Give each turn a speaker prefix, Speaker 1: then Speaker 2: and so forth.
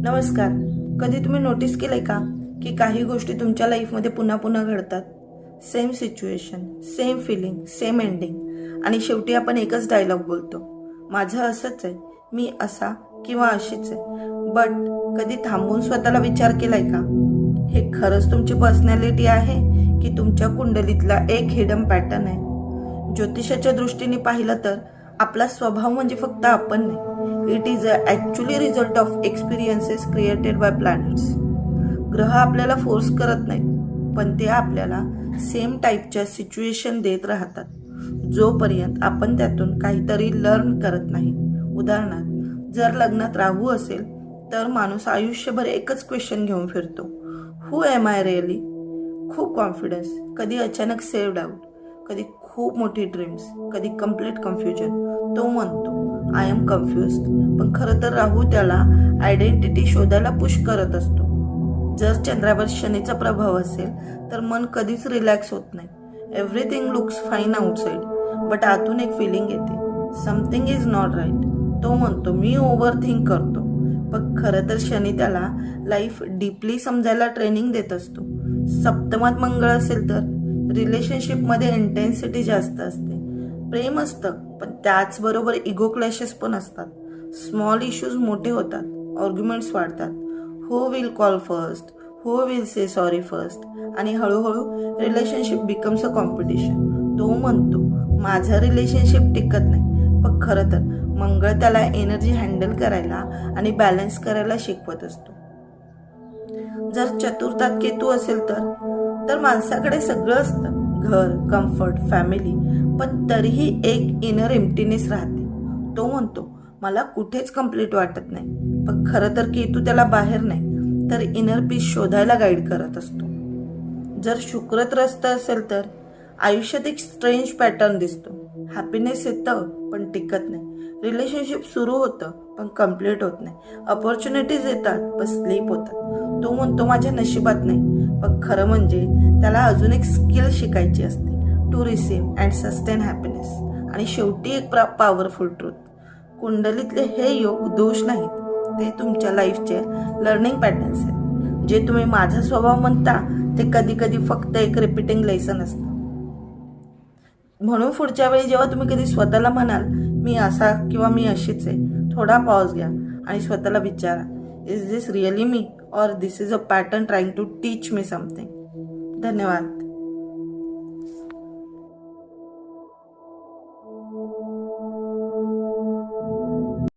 Speaker 1: नमस्कार. कधी तुम्ही नोटीस केलंय का की काही गोष्टी तुमच्या लाईफमध्ये पुन्हा पुन्हा घडतात? Same situation, same feeling, same ending, आणि शेवटी आपण एकच डायलॉग बोलतो, माझं असंच आहे, मी असा किंवा अशीच आहे. बट कधी थांबून स्वतःला विचार केलाय का, हे खरंच तुमची पर्सनॅलिटी आहे की तुमच्या कुंडलीतला एक हिडन पॅटर्न आहे? ज्योतिषाच्या दृष्टीने पाहिलं तर आपला स्वभाव म्हणजे फक्त आपण नाही, it is actually result of experiences created by planets. ग्रह आपल्याला फोर्स करत नाहीत, पण ते आपल्याला सेम टाईपच्या सिच्युएशन देत राहतात जोपर्यंत आपण त्यातून काहीतरी लर्न करत नाही. उदाहरणार्थ, जर लग्नात राहू असेल तर माणूस आयुष्यभर एकच क्वेश्चन घेऊन फिरतो, हू एम आय रिअली? खूप कॉन्फिडन्स, कधी अचानक सेव्ह डाऊट, कधी खूप मोठी ड्रीम्स, कधी कम्प्लीट कन्फ्युजन. तो म्हणतो आय एम कन्फ्युज्ड, पण खरं तर राहू त्याला आयडेंटिटी शोधायला पुश करत असतो. जर चंद्रावर शनीचा प्रभाव असेल तर मन कधीच रिलॅक्स होत नाही. Everything looks fine outside, but आतून एक फिलिंग येते, समथिंग इज नॉट राईट. तो म्हणतो मी ओव्हर थिंक करतो, पण खरं तर शनी त्याला लाईफ डीपली समजायला ट्रेनिंग देत असतो. सप्तमात मंगळ असेल तर रिलेशनशिपमध्ये इंटेन्सिटी जास्त असते, प्रेम असतं, पण त्याचबरोबर इगो क्लॅशेस पण असतात. स्मॉल इश्यूज मोठे होतात, आर्ग्युमेंट्स वाढतात, who will call first, who will say sorry first, आणि हळूहळू रिलेशनशिप बिकम्स अ कॉम्पिटिशन. तो म्हणतो माझं रिलेशनशिप टिकत नाही, पण खरं तर मंगळ त्याला एनर्जी हँडल करायला आणि बॅलन्स करायला शिकवत असतो. जर चतुर्थात केतू असेल तर माणसाकडे सगळं असतं, घर, कम्फर्ट, फॅमिली, पण तरीही एक इनर एम्प्टीनेस राहते. तो म्हणतो मला कुठेच कम्प्लीट वाटत नाही, पण खरं तर केतू त्याला बाहेर नाही तर इनर पीस शोधायला गाईड करत असतो. जर शुक्र त्रस्त असेल तर आयुष्यात एक स्ट्रेंज पॅटर्न दिसतो, हॅपीनेस येतं पण टिकत नाही, रिलेशनशिप सुरू होतं पण कम्प्लीट होत नाही, अपॉर्च्युनिटीज येतात पण स्लीप होतात. तो म्हणतो माझ्या नशिबात नाही, पण खरं म्हणजे त्याला अजून एक स्किल शिकायची असते, to receive and sustain happiness. आणि शेवटी एक पॉवरफुल ट्रूथ, कुंडलीतले हे योग दोष नाहीत, ते तुमच्या लाईफचे लर्निंग पॅटर्न्स आहेत. जे तुम्ही माझा स्वभाव म्हणता ते कधी कधी फक्त एक रिपीटिंग लेसन असतं. म्हणून पुढच्या वेळी जेव्हा तुम्ही कधी स्वतःला म्हणाल मी असा किंवा मी अशीच आहे, थोडा पॉज घ्या आणि स्वतःला विचारा, इज दिस रिअली मी, और this is a pattern trying to teach me something. धन्यवाद.